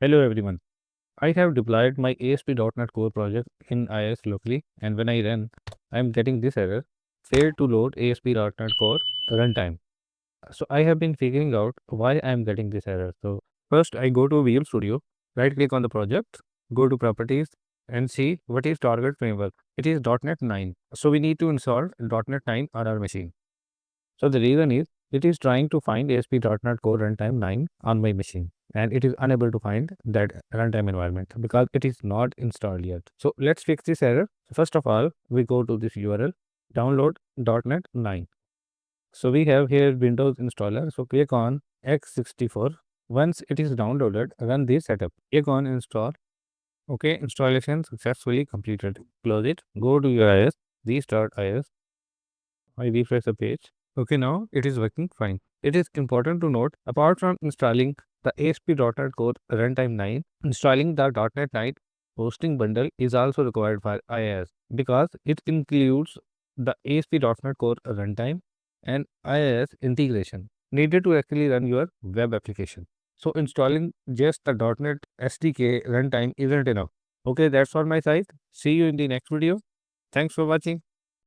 Hello everyone. I have deployed my ASP.NET Core project in IIS locally, and when I run, I am getting this error: failed to load ASP.NET Core runtime. So I have been figuring out why I am getting this error. So first I go to Visual Studio, right click on the project, go to properties and see what is target framework. It is .NET 9. So we need to install .NET 9 on our machine. So the reason is it is trying to find ASP.NET Core Runtime 9 on my machine, and it is unable to find that runtime environment because it is not installed yet. So let's fix this error. First of all, we go to this URL, download .NET 9. So we have here Windows installer. So click on x64. Once it is downloaded, run this setup. Click on install. Okay, installation successfully completed. Close it. Go to your IIS. Restart IIS. I refresh the page. Okay, now it is working fine. It is important to note, apart from installing the ASP.NET Core Runtime 9, installing the .NET 9 hosting bundle is also required for IIS because it includes the ASP.NET Core Runtime and IIS integration needed to actually run your web application. So installing just the .NET SDK runtime isn't enough. Okay, that's all my side. See you in the next video. Thanks for watching.